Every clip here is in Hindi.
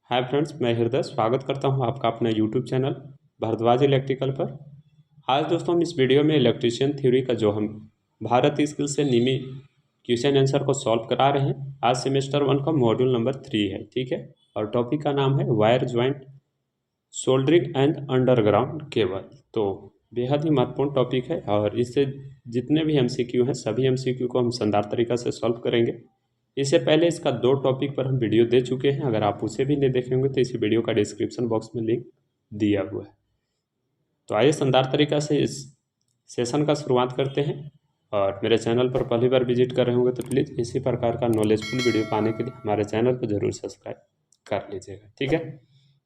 हाय फ्रेंड्स, मैं हृदय स्वागत करता हूं आपका अपने यूट्यूब चैनल भारद्वाज इलेक्ट्रिकल पर। आज दोस्तों हम इस वीडियो में इलेक्ट्रीशियन थ्योरी का जो हम भारत स्किल से निमी क्वेश्चन आंसर को सॉल्व करा रहे हैं। आज सेमेस्टर 1 का मॉड्यूल नंबर 3 है, ठीक है। और टॉपिक का नाम है wire joint soldering and underground cable. तो बेहद ही महत्वपूर्ण टॉपिक है और इससे जितने भी MCQ हैं सभी MCQ को हम शानदार तरीक़ा से सॉल्व करेंगे। इससे पहले इसका 2 टॉपिक पर हम वीडियो दे चुके हैं। अगर आप उसे भी नहीं देखे होंगे तो इसी वीडियो का डिस्क्रिप्शन बॉक्स में लिंक दिया हुआ है। तो आइए शानदार तरीक़ा से इस सेशन का शुरुआत करते हैं। और मेरे चैनल पर पहली बार विजिट कर रहे होंगे तो प्लीज़ इसी प्रकार का नॉलेजफुल वीडियो पाने के लिए हमारे चैनल को ज़रूर सब्सक्राइब कर लीजिएगा, ठीक है।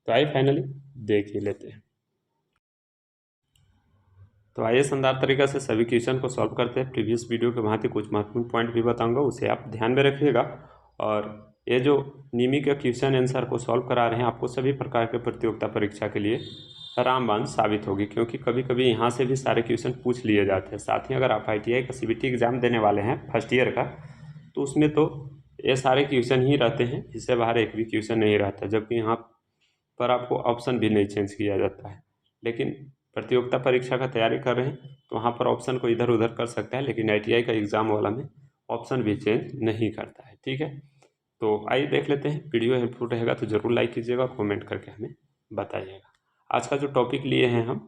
तो आइए फाइनली देख ही लेते हैं। तो आइए शानदार तरीक़ा से सभी क्वेश्चन को सॉल्व करते हैं। प्रीवियस वीडियो के भांति कुछ महत्वपूर्ण पॉइंट भी बताऊंगा, उसे आप ध्यान में रखिएगा। और ये जो निमी के क्वेश्चन आंसर को सॉल्व करा रहे हैं आपको सभी प्रकार के प्रतियोगिता परीक्षा के लिए रामबाण साबित होगी, क्योंकि कभी कभी यहाँ से भी सारे क्वेश्चन पूछ लिए जाते हैं। साथ ही अगर आप ITI का CBT एग्ज़ाम देने वाले हैं फर्स्ट ईयर का, तो उसमें तो ये सारे क्वेश्चन ही रहते हैं, इससे बाहर एक भी क्वेश्चन नहीं रहता। जबकि यहाँ पर आपको ऑप्शन भी नहीं चेंज किया जाता है। लेकिन प्रतियोगिता परीक्षा का तैयारी कर रहे हैं तो वहाँ पर ऑप्शन को इधर उधर कर सकता है, लेकिन ITI का एग्ज़ाम वाला में ऑप्शन भी चेंज नहीं करता है, ठीक है। तो आइए देख लेते हैं। वीडियो हेल्पफुल रहेगा तो ज़रूर लाइक कीजिएगा और कमेंट करके हमें बताइएगा। आज का जो टॉपिक लिए हैं हम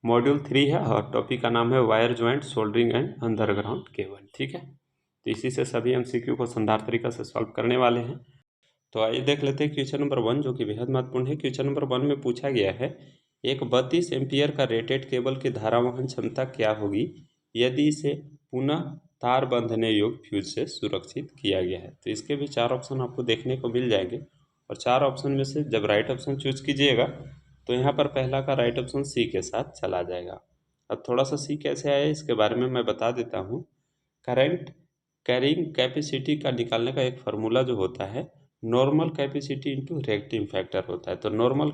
मॉड्यूल 3 है और टॉपिक का नाम है wire joint soldering and underground cable, ठीक है। तो इसी से सभी MCQ को शानदार तरीक़ा से सॉल्व करने वाले हैं। तो आइए देख लेते हैं क्वेश्चन नंबर 1, जो कि बेहद महत्वपूर्ण है। क्वेश्चन नंबर 1 में पूछा गया है एक 32 एम्पियर का रेटेड केबल की धारावहन क्षमता क्या होगी यदि इसे पुनः तार बंधने योग्य फ्यूज से सुरक्षित किया गया है। तो इसके भी 4 ऑप्शन आपको देखने को मिल जाएंगे और 4 ऑप्शन में से जब राइट ऑप्शन चूज कीजिएगा तो यहाँ पर पहला का राइट ऑप्शन C के साथ चला जाएगा। अब थोड़ा सा C कैसे आया इसके बारे में मैं बता देता हूँ। करंट कैरिंग कैपेसिटी का निकालने का एक फार्मूला जो होता है normal capacity into rating factor होता है। तो नॉर्मल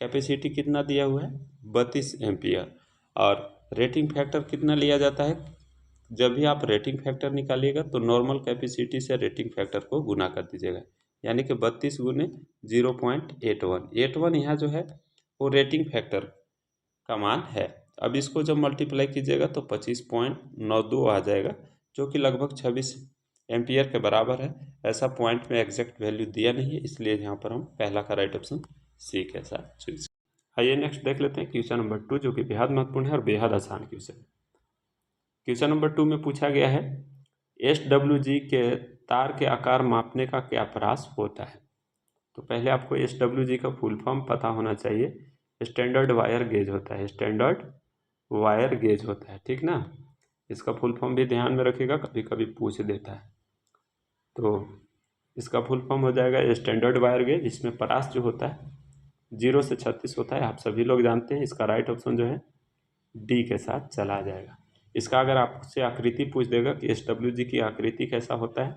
कैपेसिटी कितना दिया हुआ है 32 एम्पियर और रेटिंग फैक्टर कितना लिया जाता है। जब भी आप रेटिंग फैक्टर निकालिएगा तो नॉर्मल कैपेसिटी से रेटिंग फैक्टर को गुना कर दीजिएगा, यानी कि 32 गुने 0.81 यहाँ जो है वो रेटिंग फैक्टर का मान है। अब इसको जब मल्टीप्लाई कीजिएगा तो 25.92 आ जाएगा, जो कि लगभग 26 एम्पियर के बराबर है। ऐसा पॉइंट में एग्जैक्ट वैल्यू दिया नहीं है, इसलिए यहाँ पर हम पहला का राइट ऑप्शन C के साथ चूज। आइए नेक्स्ट देख लेते हैं क्वेश्चन नंबर 2, जो कि बेहद महत्वपूर्ण है और बेहद आसान क्वेश्चन। क्वेश्चन नंबर 2 में पूछा गया है SWG के तार के आकार मापने का क्या प्रयास होता है। तो पहले आपको SWG का फुल फॉर्म पता होना चाहिए। स्टैंडर्ड वायर गेज होता है, स्टैंडर्ड वायर गेज होता है, ठीक ना। इसका फुल फॉर्म भी ध्यान में रखिएगा, कभी कभी पूछ देता है। तो इसका फुल फॉर्म हो जाएगा स्टैंडर्ड वायर गेज। इसमें परास जो होता है 0 से 36 होता है, आप सभी लोग जानते हैं। इसका राइट ऑप्शन जो है D के साथ चला जाएगा। इसका अगर आपसे आकृति पूछ देगा कि SWG की आकृति कैसा होता है,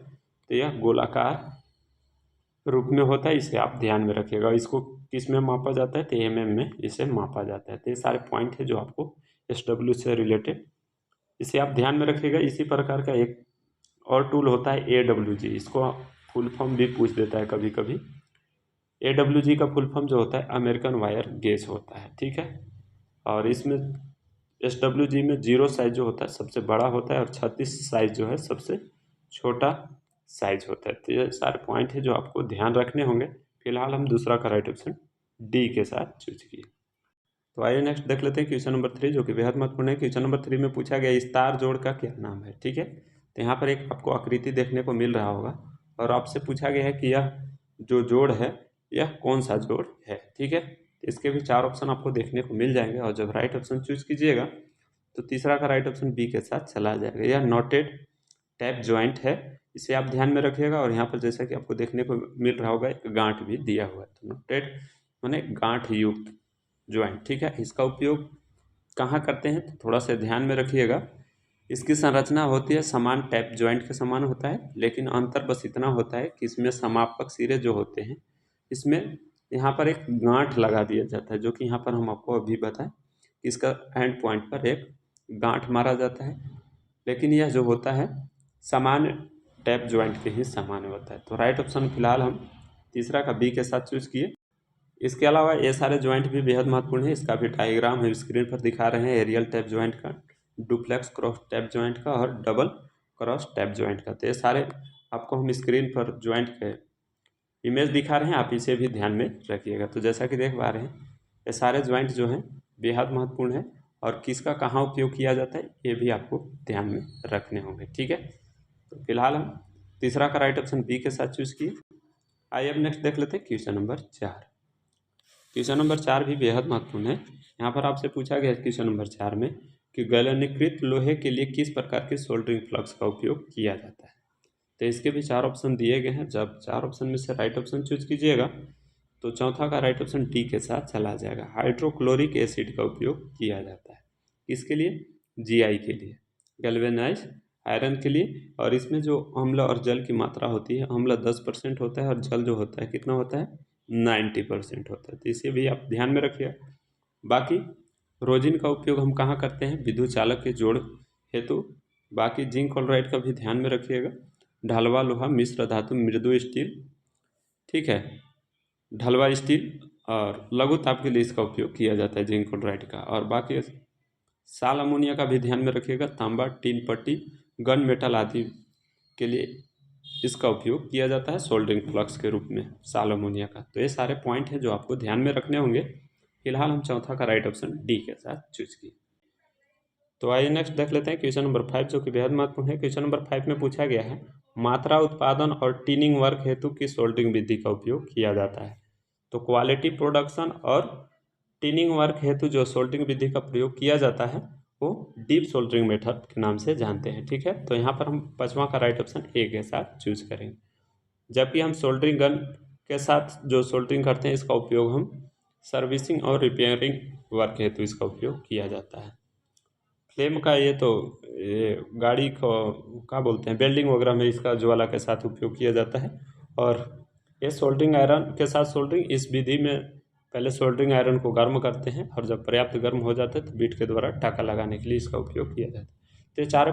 तो यह गोलाकार रूप में होता है। इसे आप ध्यान में रखिएगा। इसको किस में मापा जाता है तो mm में इसे मापा जाता है। तो ये सारे पॉइंट है जो आपको SW से रिलेटेड, इसे आप ध्यान में रखिएगा। इसी प्रकार का एक और टूल होता है AWG। इसको फुल फॉर्म भी पूछ देता है कभी कभी। AWG का फुल फॉर्म जो होता है अमेरिकन वायर गेज होता है, ठीक है। और इसमें SWG में 0 साइज जो होता है सबसे बड़ा होता है और 36 साइज जो है सबसे छोटा साइज होता है। तो ये सारे पॉइंट है जो आपको ध्यान रखने होंगे। फिलहाल हम दूसरा का राइट ऑप्शन D के साथ चूज किए। तो आइए नेक्स्ट देख लेते हैं क्वेश्चन नंबर 3, जो कि बेहद महत्वपूर्ण है। क्वेश्चन नंबर 3 में पूछा गया इस तार जोड़ का क्या नाम है, ठीक है। तो यहाँ पर एक आपको आकृति देखने को मिल रहा होगा और आपसे पूछा गया है कि यह जो जोड़ है यह कौन सा जोड़ है, ठीक है। इसके भी 4 ऑप्शन आपको देखने को मिल जाएंगे और जब राइट ऑप्शन चूज कीजिएगा तो तीसरा का राइट ऑप्शन B के साथ चला जाएगा। यह नॉटेड टैप ज्वाइंट है, इसे आप ध्यान में रखिएगा। और यहाँ पर जैसा कि आपको देखने को मिल रहा होगा एक गांठ भी दिया हुआ है। तो नॉटेड माने गांठ युक्त ज्वाइंट, ठीक है। इसका उपयोग कहाँ करते हैं तो थोड़ा सा ध्यान में रखिएगा। इसकी संरचना होती है समान टैप ज्वाइंट के समान होता है, लेकिन अंतर बस इतना होता है कि इसमें समापक सिरे जो होते हैं इसमें यहाँ पर एक गांठ लगा दिया जाता है, जो कि यहाँ पर हम आपको अभी बताएं कि इसका एंड पॉइंट पर एक गांठ मारा जाता है। लेकिन यह जो होता है सामान्य टैप ज्वाइंट के ही समान होता है। तो राइट ऑप्शन फिलहाल हम तीसरा का बी के साथ चूज किए। इसके अलावा ये सारे ज्वाइंट भी बेहद महत्वपूर्ण है। इसका भी डायग्राम हम स्क्रीन पर दिखा रहे हैं, एरियल टैप ज्वाइंट का, डुप्लेक्स क्रॉस टैप ज्वाइंट का और डबल क्रॉस टैप ज्वाइंट का। तो ये सारे आपको हम स्क्रीन पर ज्वाइंट के इमेज दिखा रहे हैं, आप इसे भी ध्यान में रखिएगा। तो जैसा कि देख पा रहे हैं, ये सारे ज्वाइंट जो हैं बेहद महत्वपूर्ण है और किसका कहाँ उपयोग किया जाता है ये भी आपको ध्यान में रखने होंगे, ठीक है। तो फिलहाल हम तीसरा का राइट ऑप्शन बी के साथ चूज किए। आइए अब नेक्स्ट देख लेते हैं क्वेश्चन नंबर 4। क्वेश्चन नंबर 4 भी बेहद महत्वपूर्ण है। यहाँ पर आपसे पूछा गया है क्वेश्चन नंबर 4 में कि गैल्वेनीकृत लोहे के लिए किस प्रकार के सोल्डरिंग फ्लक्स का उपयोग किया जाता है। तो इसके भी 4 ऑप्शन दिए गए हैं। जब 4 ऑप्शन में से राइट ऑप्शन चूज कीजिएगा तो चौथा का राइट ऑप्शन डी के साथ चला जाएगा। हाइड्रोक्लोरिक एसिड का उपयोग किया जाता है किसके लिए, जीआई के लिए, गैल्वेनाइज आयरन के लिए। और इसमें जो अम्ल और जल की मात्रा होती है, अम्ल 10% होता है और जल जो होता है कितना होता है 90% होता है। तो इसे भी आप ध्यान में रखिए। बाकी रोजिन का उपयोग हम कहाँ करते हैं, विद्युत चालक के जोड़ हेतु। बाकी जिंक क्लोराइड का भी ध्यान में रखिएगा। ढलवा लोहा, मिश्र धातु, मृदु स्टील, ठीक है, ढलवा स्टील और लघु ताप के लिए इसका उपयोग किया जाता है जिंक क्लोराइड का। और बाकी साल अमोनिया का भी ध्यान में रखिएगा। तांबा, टीन पट्टी, गन मेटल आदि के लिए इसका उपयोग किया जाता है सोल्डरिंग फ्लक्स के रूप में साल अमोनिया का। तो ये सारे पॉइंट हैं जो आपको ध्यान में रखने होंगे। फिलहाल हम चौथा का राइट ऑप्शन डी के साथ चूज किए। तो आइए नेक्स्ट देख लेते हैं क्वेश्चन नंबर 5 जो कि बेहद महत्वपूर्ण है। क्वेश्चन नंबर 5 में पूछा गया है मात्रा उत्पादन और टीनिंग वर्क हेतु किस सोल्डरिंग विधि का उपयोग किया जाता है। तो क्वालिटी प्रोडक्शन और टीनिंग वर्क हेतु जो सोल्डरिंग विधि का प्रयोग किया जाता है वो डीप सोल्डरिंग मेथड के नाम से जानते हैं, ठीक है। तो यहाँ पर हम पांचवा का राइट ऑप्शन ए के साथ चूज करेंगे। जबकि हम सोल्डरिंग गन के साथ जो सोल्डरिंग करते हैं इसका उपयोग हम सर्विसिंग और रिपेयरिंग वर्क हेतु इसका उपयोग किया जाता है। फ्लेम का ये गाड़ी को क्या बोलते हैं, वेल्डिंग वगैरह में इसका ज्वाला के साथ उपयोग किया जाता है। और ये सोल्डरिंग आयरन के साथ सोल्डरिंग, इस विधि में पहले सोल्डरिंग आयरन को गर्म करते हैं और जब पर्याप्त गर्म हो जाता है तो बीट के द्वारा टाका लगाने के लिए इसका उपयोग किया जाता है। तो ये 4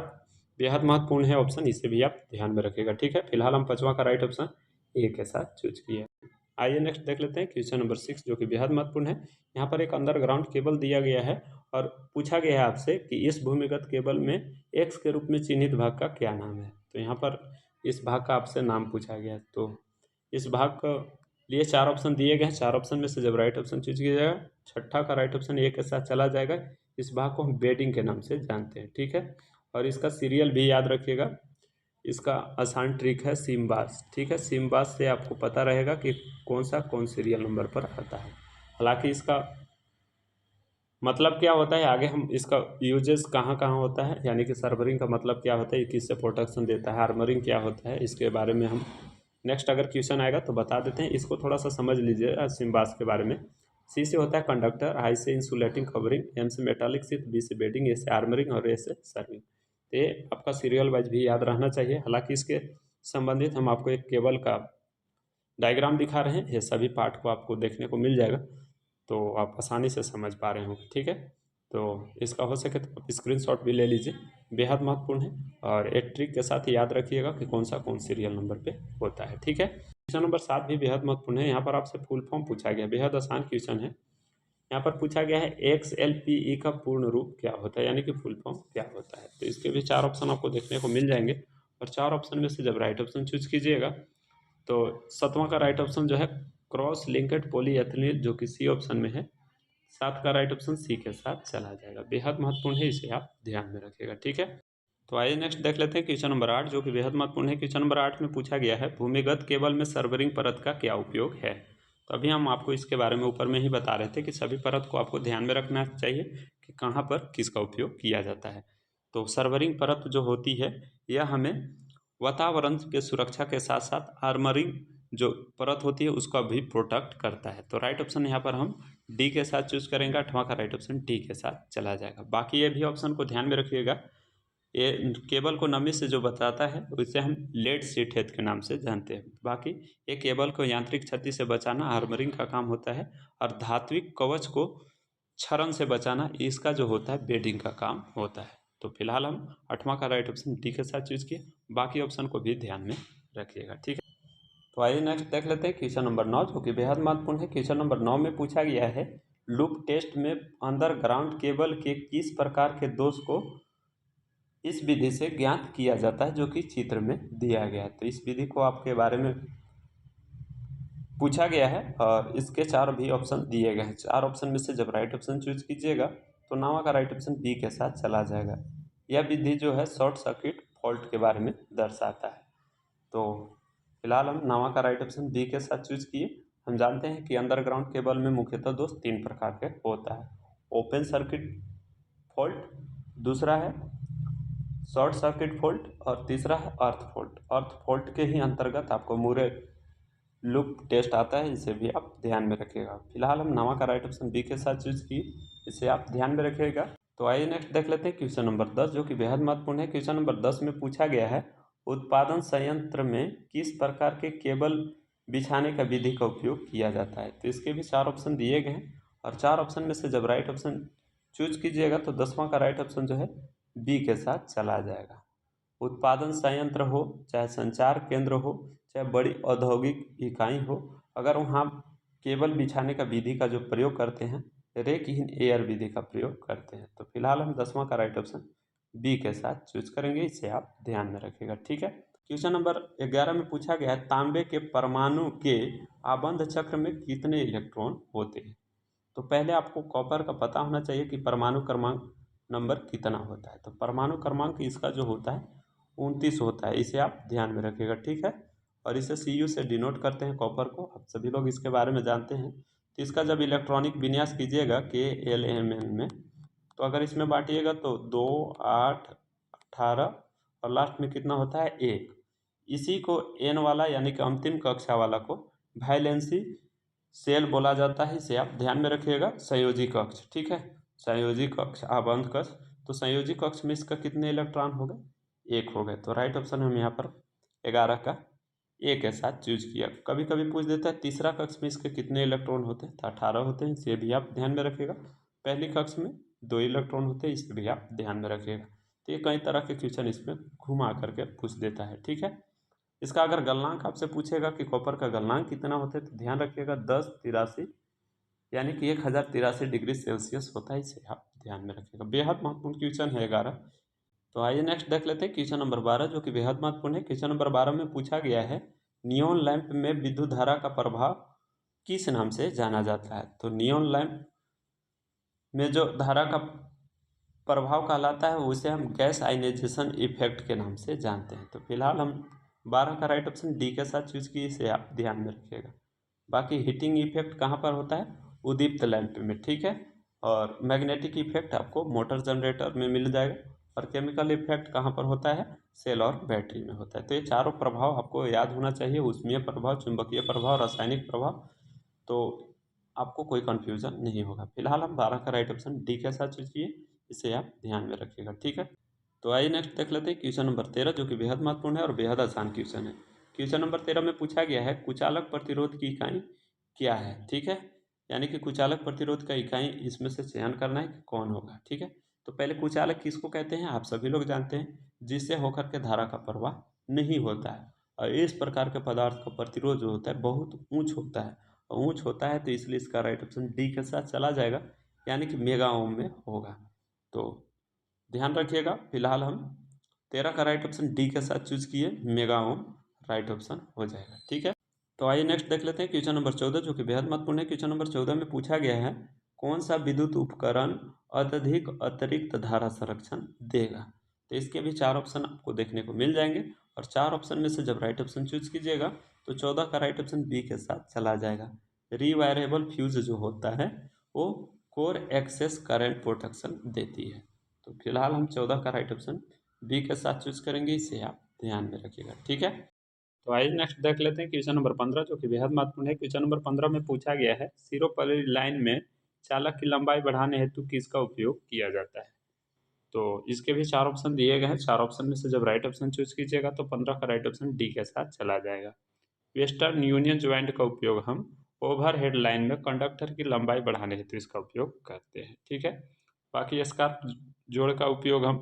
बेहद महत्वपूर्ण है ऑप्शन, इसे भी आप ध्यान में रखिएगा, ठीक है। फिलहाल हम पांचवा का राइट ऑप्शन ए के साथ चूज किया। आइए नेक्स्ट देख लेते हैं क्वेश्चन नंबर 6 जो कि बेहद महत्वपूर्ण है। यहाँ पर एक अंडरग्राउंड केबल दिया गया है और पूछा गया है आपसे कि इस भूमिगत केबल में एक्स के रूप में चिन्हित भाग का क्या नाम है। तो यहाँ पर इस भाग का आपसे नाम पूछा गया है। तो इस भाग का लिए 4 ऑप्शन दिए गए हैं। 4 ऑप्शन में से जब राइट ऑप्शन चूज किया जाएगा, छठा का राइट ऑप्शन ए के साथ चला जाएगा। इस भाग को हम बेडिंग के नाम से जानते हैं, ठीक है। और इसका सीरियल भी याद रखिएगा। इसका आसान ट्रिक है सिम्बास, ठीक है। सिम्बास से आपको पता रहेगा कि कौन सीरियल नंबर पर आता है। हालांकि इसका मतलब क्या होता है आगे हम इसका यूजेस कहाँ कहाँ होता है, यानी कि सर्वरिंग का मतलब क्या होता है, किससे प्रोटेक्शन देता है, आर्मरिंग क्या होता है, इसके बारे में हम नेक्स्ट अगर क्वेश्चन आएगा तो बता देते हैं। इसको थोड़ा सा समझ लीजिए सिम्बास के बारे में। सी से होता है कंडक्टर, आई से इंसुलेटिंग कवरिंग, एम से मेटालिक शीट, बी से बेडिंग, ए से आर्मरिंग और ए से सर्विंग। तो ये आपका सीरियल वाइज भी याद रहना चाहिए। हालांकि इसके संबंधित हम आपको एक केबल का डायग्राम दिखा रहे हैं, ये सभी पार्ट को आपको देखने को मिल जाएगा तो आप आसानी से समझ पा रहे होंगे, ठीक है। तो इसका हो सके तो आप स्क्रीनशॉट भी ले लीजिए, बेहद महत्वपूर्ण है। और एक ट्रिक के साथ याद रखिएगा कि कौन सीरियल नंबर पे होता है, ठीक है। क्वेश्चन नंबर 7 भी बेहद महत्वपूर्ण है। यहाँ पर आपसे फुल फॉर्म पूछा गया, बेहद आसान क्वेश्चन है। यहाँ पर पूछा गया है XLPE का पूर्ण रूप क्या होता है, यानी कि फुल फॉर्म क्या होता है। तो इसके भी 4 ऑप्शन आपको देखने को मिल जाएंगे और 4 ऑप्शन में से जब राइट ऑप्शन चूज कीजिएगा तो 7वां का राइट ऑप्शन जो है क्रॉस लिंकेड पॉलीएथिलीन जो कि सी ऑप्शन में है। 7 का राइट ऑप्शन सी के साथ चला जाएगा, बेहद महत्वपूर्ण है, इसे आप ध्यान में रखिएगा, ठीक है। तो आइए नेक्स्ट देख लेते हैं क्वेश्चन नंबर 8 जो कि बेहद महत्वपूर्ण है। क्वेश्चन नंबर 8 में पूछा गया है भूमिगत केबल में सर्वरिंग परत का क्या उपयोग है। तो अभी हम आपको इसके बारे में ऊपर में ही बता रहे थे कि सभी परत को आपको ध्यान में रखना चाहिए कि कहाँ पर किसका उपयोग किया जाता है। तो सर्वरिंग परत जो होती है यह हमें वातावरण के सुरक्षा के साथ साथ आर्मरिंग जो परत होती है उसका भी प्रोटेक्ट करता है। तो राइट ऑप्शन यहाँ पर हम डी के साथ चूज करेंगे, 8वां का राइट ऑप्शन डी के साथ चला जाएगा। बाकी ये भी ऑप्शन को ध्यान में रखिएगा। ये केबल को नमी से जो बताता है उसे हम लेड सीट हेड के नाम से जानते हैं। बाकी ये केबल को यांत्रिक क्षति से बचाना आर्मरिंग का काम होता है और धात्विक कवच को क्षरण से बचाना इसका जो होता है बेडिंग का काम होता है। तो फिलहाल हम 8वां का राइट ऑप्शन डी के साथ चूज किए, बाकी ऑप्शन को भी ध्यान में रखिएगा, ठीक है। तो आइए नेक्स्ट देख लेते हैं क्वेश्चन नंबर 9, जो कि बेहद महत्वपूर्ण है। क्वेश्चन नंबर 9 में पूछा गया है, लूप टेस्ट में अंडरग्राउंड केबल के किस प्रकार के दोष को इस विधि से ज्ञात किया जाता है, जो कि चित्र में दिया गया है। तो इस विधि को आपके बारे में पूछा गया है और इसके 4 भी ऑप्शन दिए गए हैं। 4 ऑप्शन में से जब राइट ऑप्शन चूज कीजिएगा तो नावा का राइट ऑप्शन बी के साथ चला जाएगा। यह विधि जो है शॉर्ट सर्किट फॉल्ट के बारे में दर्शाता है। तो फिलहाल हम नावा का राइट ऑप्शन बी के साथ चूज किए। हम जानते हैं कि अंडरग्राउंड केबल में मुख्यतः दोष 3 प्रकार के होता है। ओपन सर्किट फॉल्ट, दूसरा है शॉर्ट सर्किट फॉल्ट और तीसरा है अर्थ फॉल्ट। अर्थ फॉल्ट के ही अंतर्गत आपको मूरे लूप टेस्ट आता है, इसे भी आप ध्यान में रखिएगा। फिलहाल हम नावा का राइट ऑप्शन बी के साथ चूज किए, इसे आप ध्यान में रखिएगा। तो आइए नेक्स्ट देख लेते हैं क्वेश्चन नंबर 10, जो कि बेहद महत्वपूर्ण है। क्वेश्चन नंबर 10 में पूछा गया है, उत्पादन संयंत्र में किस प्रकार के केबल बिछाने का विधि का उपयोग किया जाता है। तो इसके भी 4 ऑप्शन दिए गए हैं और 4 ऑप्शन में से जब राइट ऑप्शन चूज कीजिएगा तो 10वां का राइट ऑप्शन जो है बी के साथ चला जाएगा। उत्पादन संयंत्र हो, चाहे संचार केंद्र हो, चाहे बड़ी औद्योगिक इकाई हो, अगर वहाँ केबल बिछाने का विधि का जो प्रयोग करते हैं, रेक इन एयर विधि का प्रयोग करते हैं। तो फिलहाल हम 10वां का राइट ऑप्शन बी के साथ चूज करेंगे, इसे आप ध्यान में रखिएगा। ठीक है। क्वेश्चन नंबर 11 में पूछा गया है, तांबे के परमाणु के आबंध चक्र में कितने इलेक्ट्रॉन होते हैं। तो पहले आपको कॉपर का पता होना चाहिए कि परमाणु क्रमांक नंबर कितना होता है। तो परमाणु क्रमांक इसका जो होता है 29 होता है, इसे आप ध्यान में रखिएगा। ठीक है। और इसे Cu से डिनोट करते हैं कॉपर को, आप सभी लोग इसके बारे में जानते हैं। तो इसका जब इलेक्ट्रॉनिक विन्यास कीजिएगा KLMN में, तो अगर इसमें बांटिएगा तो 2, 8, 18 और लास्ट में कितना होता है 1। इसी को N वाला यानी कि अंतिम कक्षा वाला को वैलेंसी सेल बोला जाता है, इसे आप ध्यान में रखिएगा। संयोजी कक्ष, ठीक है, संयोजी कक्ष, आबंध कक्ष। तो संयोजी कक्ष में इसका कितने इलेक्ट्रॉन हो गए, 1 हो गए। तो राइट ऑप्शन हम यहाँ पर 11 का ए के साथ चूज किया। कभी कभी पूछ देता है तीसरा कक्ष में इसके कितने इलेक्ट्रॉन होते हैं, तो 18 होते हैं, इसे भी आप ध्यान में रखिएगा। पहली कक्ष में 2 इलेक्ट्रॉन होते हैं, इसे भी आप ध्यान में रखिएगा। तो ये कई तरह के क्वेश्चन इसमें घुमा करके पूछ देता है। ठीक है। इसका अगर गलनांक आपसे पूछेगा कि कॉपर का गलनांक कितना होता है, तो ध्यान रखिएगा 1083 यानी कि 1083 डिग्री सेल्सियस होता है, इसे आप ध्यान में रखिएगा। बेहद महत्वपूर्ण क्वेश्चन है 11। तो आइए नेक्स्ट देख लेते हैं क्वेश्चन नंबर 12, जो कि बेहद महत्वपूर्ण है। क्वेश्चन नंबर 12 में पूछा गया है, नियॉन लैंप में विद्युत धारा का प्रभाव किस नाम से जाना जाता है। तो नियॉन लैंप में जो धारा का प्रभाव कहलाता है उसे हम गैस आयनाइजेशन इफेक्ट के नाम से जानते हैं। तो फिलहाल हम 12 का राइट ऑप्शन डी के साथ चूज किए, इसे आप ध्यान में रखिएगा। बाकी हीटिंग इफेक्ट कहाँ पर होता है, उद्दीप्त लैंप में। ठीक है। और मैग्नेटिक इफेक्ट आपको मोटर जनरेटर में मिल जाएगा। और केमिकल इफेक्ट कहाँ पर होता है, सेल और बैटरी में होता है। तो ये चारों प्रभाव आपको याद होना चाहिए, ऊष्मीय प्रभाव, चुंबकीय प्रभाव, रासायनिक प्रभाव। तो आपको कोई कन्फ्यूजन नहीं होगा। फिलहाल हम 12 का राइट ऑप्शन डी के साथ चूज किए, इसे आप ध्यान में रखिएगा। ठीक है। तो आइए नेक्स्ट देख लेते हैं क्वेश्चन नंबर 13, जो कि बेहद महत्वपूर्ण है और बेहद आसान क्वेश्चन है। क्वेश्चन नंबर 13 में पूछा गया है, कुचालक प्रतिरोध की इकाई क्या है। ठीक है। यानी कि कुचालक प्रतिरोध का इकाई इसमें से चयन करना है कि कौन होगा। ठीक है। तो पहले कुचालक किसको कहते हैं, आप सभी लोग जानते हैं, जिससे होकर के धारा का प्रवाह नहीं होता है। और इस प्रकार के पदार्थ का प्रतिरोध जो होता है बहुत ऊंच होता है, और ऊंच होता है तो इसलिए इसका राइट ऑप्शन डी के साथ चला जाएगा, यानी कि मेगा ओम में होगा। तो ध्यान रखिएगा। फिलहाल हम 13 का राइट ऑप्शन डी के साथ चूज किए, मेगा ओम राइट ऑप्शन हो जाएगा। ठीक है। तो आइए नेक्स्ट देख लेते हैं क्वेश्चन नंबर 14, जो कि बेहद महत्वपूर्ण है। क्वेश्चन नंबर 14 में पूछा गया है, कौन सा विद्युत उपकरण अत्यधिक अतिरिक्त धारा संरक्षण देगा। तो इसके भी 4 ऑप्शन आपको देखने को मिल जाएंगे और 4 ऑप्शन में से जब राइट ऑप्शन चूज कीजिएगा तो 14 का राइट ऑप्शन बी के साथ चला जाएगा। रिवायरेबल फ्यूज जो होता है वो कोर एक्सेस करंट प्रोटेक्शन देती है। तो फिलहाल हम 14 का राइट ऑप्शन बी के साथ चूज करेंगे, इसे आप ध्यान में रखिएगा। ठीक है। तो आइए नेक्स्ट देख लेते हैं क्वेश्चन नंबर 15, जो कि बेहद महत्वपूर्ण है। क्वेश्चन नंबर 15 में पूछा गया है, सिरोपल्ली लाइन में चालक की लंबाई बढ़ाने हेतु किसका उपयोग किया जाता है। तो इसके भी 4 ऑप्शन दिए गए हैं। 4 ऑप्शन में से जब राइट ऑप्शन चूज कीजिएगा तो 15 का राइट ऑप्शन डी के साथ चला जाएगा। वेस्टर्न यूनियन ज्वाइंट का उपयोग हम ओवरहेड लाइन में कंडक्टर की लंबाई बढ़ाने हेतु इसका उपयोग करते हैं। ठीक है। बाकी स्कार्फ जोड़ का उपयोग हम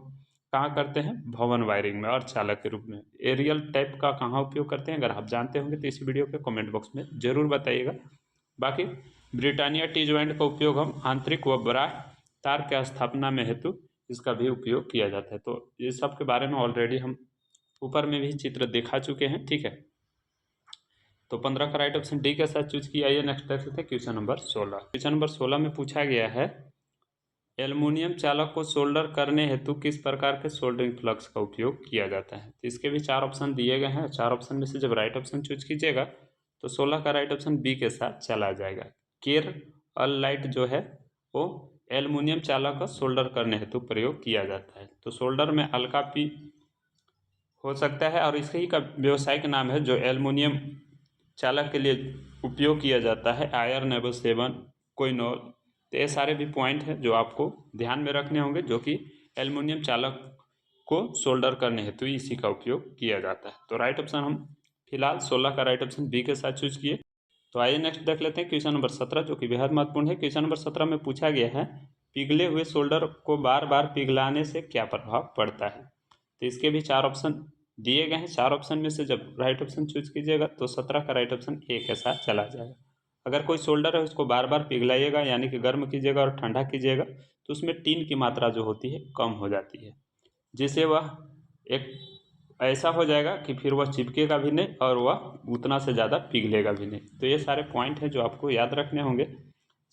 कहाँ करते हैं, भवन वायरिंग में और चालक के रूप में। एरियल टाइप का कहाँ उपयोग करते हैं, अगर आप जानते होंगे तो इस वीडियो के कमेंट बॉक्स में ज़रूर बताइएगा। बाकी ब्रिटानिया टी जॉइंट का उपयोग हम आंतरिक व बाह्य तार के स्थापना में हेतु इसका भी उपयोग किया जाता है। तो ये सब के बारे में ऑलरेडी हम ऊपर में भी चित्र दिखा चुके हैं, ठीक है। तो 15 का राइट ऑप्शन डी के साथ चूज किया। आइए नेक्स्ट देख लेते हैं क्वेश्चन नंबर 16। क्वेश्चन नंबर 16 में पूछा गया है एल्युमिनियम चालक को सोल्डर करने हेतु किस प्रकार के सोल्डरिंग फ्लक्स का उपयोग किया जाता है। तो इसके भी 4 ऑप्शन दिए गए हैं। 4 ऑप्शन में से जब राइट ऑप्शन चूज कीजिएगा तो 16 का राइट ऑप्शन बी के साथ चला जाएगा। केर अल लाइट जो है वो एल्युमिनियम चालक का सोल्डर करने हेतु प्रयोग किया जाता है। तो सोल्डर में अल्का पी हो सकता है और इसी का व्यवसायिक नाम है जो एल्युमिनियम चालक के लिए उपयोग किया जाता है, आयरन एवं सेवन कोइनोल। तो ये सारे भी पॉइंट हैं जो आपको ध्यान में रखने होंगे, जो कि एल्युमिनियम चालक को सोल्डर करने हेतु इसी का उपयोग किया जाता है। तो राइट ऑप्शन हम फिलहाल 16 का राइट ऑप्शन बी के साथ चूज किए। तो आइए नेक्स्ट देख लेते हैं क्वेश्चन नंबर 17, जो कि बेहद महत्वपूर्ण है। क्वेश्चन नंबर 17 में पूछा गया है पिघले हुए सोल्डर को बार बार पिघलाने से क्या प्रभाव पड़ता है। तो इसके भी 4 ऑप्शन दिए गए हैं। 4 ऑप्शन में से जब राइट ऑप्शन चूज कीजिएगा तो 17 का राइट ऑप्शन ए के साथ चला जाएगा। अगर कोई सोल्डर है उसको बार बार पिघलाइएगा, यानी कि गर्म कीजिएगा और ठंडा कीजिएगा, तो उसमें टीन की मात्रा जो होती है कम हो जाती है, जिससे वह एक ऐसा हो जाएगा कि फिर वह चिपकेगा भी नहीं और वह उतना से ज़्यादा पिघलेगा भी नहीं। तो ये सारे पॉइंट हैं जो आपको याद रखने होंगे।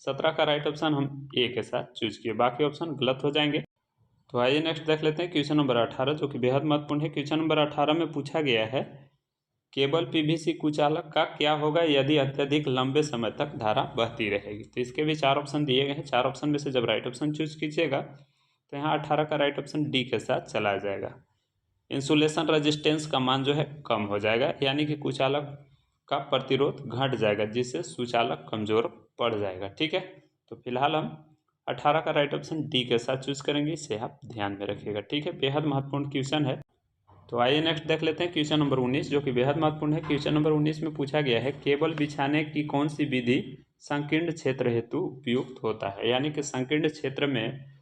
17 का राइट ऑप्शन हम ए के साथ चूज किए, बाकी ऑप्शन गलत हो जाएंगे। तो आइए नेक्स्ट देख लेते हैं क्वेश्चन नंबर 18, जो कि बेहद महत्वपूर्ण है। क्वेश्चन नंबर 18 में पूछा गया है केबल पीवीसी कुचालक का क्या होगा यदि अत्यधिक लंबे समय तक धारा बहती रहेगी। तो इसके भी 4 ऑप्शन दिए गए हैं। 4 ऑप्शन में से जब राइट ऑप्शन चूज कीजिएगा तो यहाँ 18 का राइट ऑप्शन डी के साथ चला जाएगा। इंसुलेशन रेजिस्टेंस का मान जो है कम हो जाएगा, यानी कि कुचालक का प्रतिरोध घट जाएगा, जिससे सुचालक कमजोर पड़ जाएगा, ठीक है। तो फिलहाल हम 18 का राइट ऑप्शन डी के साथ चूज करेंगे, इसे आप ध्यान में रखिएगा, ठीक है। बेहद महत्वपूर्ण क्वेश्चन है। तो आइए नेक्स्ट देख लेते हैं क्वेश्चन नंबर 19, जो कि बेहद महत्वपूर्ण है। क्वेश्चन नंबर 19 में पूछा गया है केबल बिछाने की कौन सी विधि संकीर्ण क्षेत्र हेतु उपयुक्त होता है। यानी कि संकीर्ण क्षेत्र में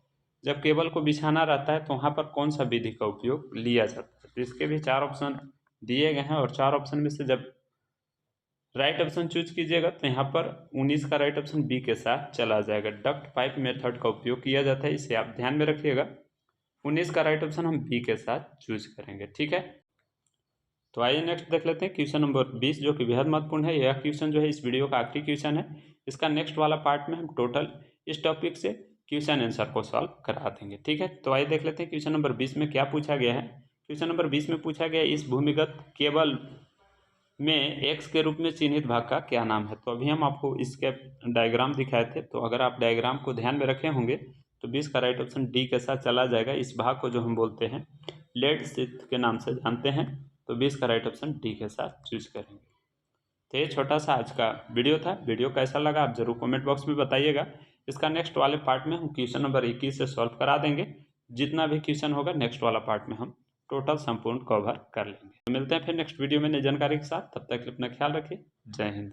जब केबल को बिछाना रहता है तो वहाँ पर कौन सा विधि का उपयोग लिया जाता है। तो इसके भी 4 ऑप्शन दिए गए हैं और 4 ऑप्शन में से जब राइट ऑप्शन चूज कीजिएगा तो यहाँ पर 19 का राइट ऑप्शन बी के साथ चला जाएगा। डक्ट पाइप मेथड का उपयोग किया जाता है, इसे आप ध्यान में रखिएगा। 19 का राइट ऑप्शन हम बी के साथ चूज करेंगे, ठीक है। तो आइए नेक्स्ट देख लेते हैं क्वेश्चन नंबर 20, जो कि बेहद महत्वपूर्ण है। यह क्वेश्चन जो है इस वीडियो का आखिरी क्वेश्चन है। इसका नेक्स्ट वाला पार्ट में हम टोटल इस टॉपिक से क्वेश्चन आंसर को सॉल्व करा देंगे, ठीक है। तो आइए देख लेते हैं क्वेश्चन नंबर 20 में क्या पूछा गया है। क्वेश्चन नंबर 20 में पूछा गया इस भूमिगत केबल में एक्स के रूप में चिन्हित भाग का क्या नाम है। तो अभी हम आपको इसके डायग्राम दिखाए थे, तो अगर आप डायग्राम को ध्यान में रखे होंगे तो 20 का राइट ऑप्शन डी के साथ चला जाएगा। इस भाग को जो हम बोलते हैं लेड शीथ के नाम से जानते हैं, तो 20 का राइट ऑप्शन डी के साथ चूज करेंगे। तो ये छोटा सा आज का वीडियो था। वीडियो कैसा लगा आप जरूर कमेंट बॉक्स में बताइएगा। इसका नेक्स्ट वाले पार्ट में हम क्वेश्चन नंबर 21 से सॉल्व करा देंगे। जितना भी क्वेश्चन होगा नेक्स्ट वाला पार्ट में हम टोटल संपूर्ण कवर कर लेंगे। तो मिलते हैं फिर नेक्स्ट वीडियो में नई जानकारी के साथ। तब तक अपना ख्याल रखिए। जय हिंद।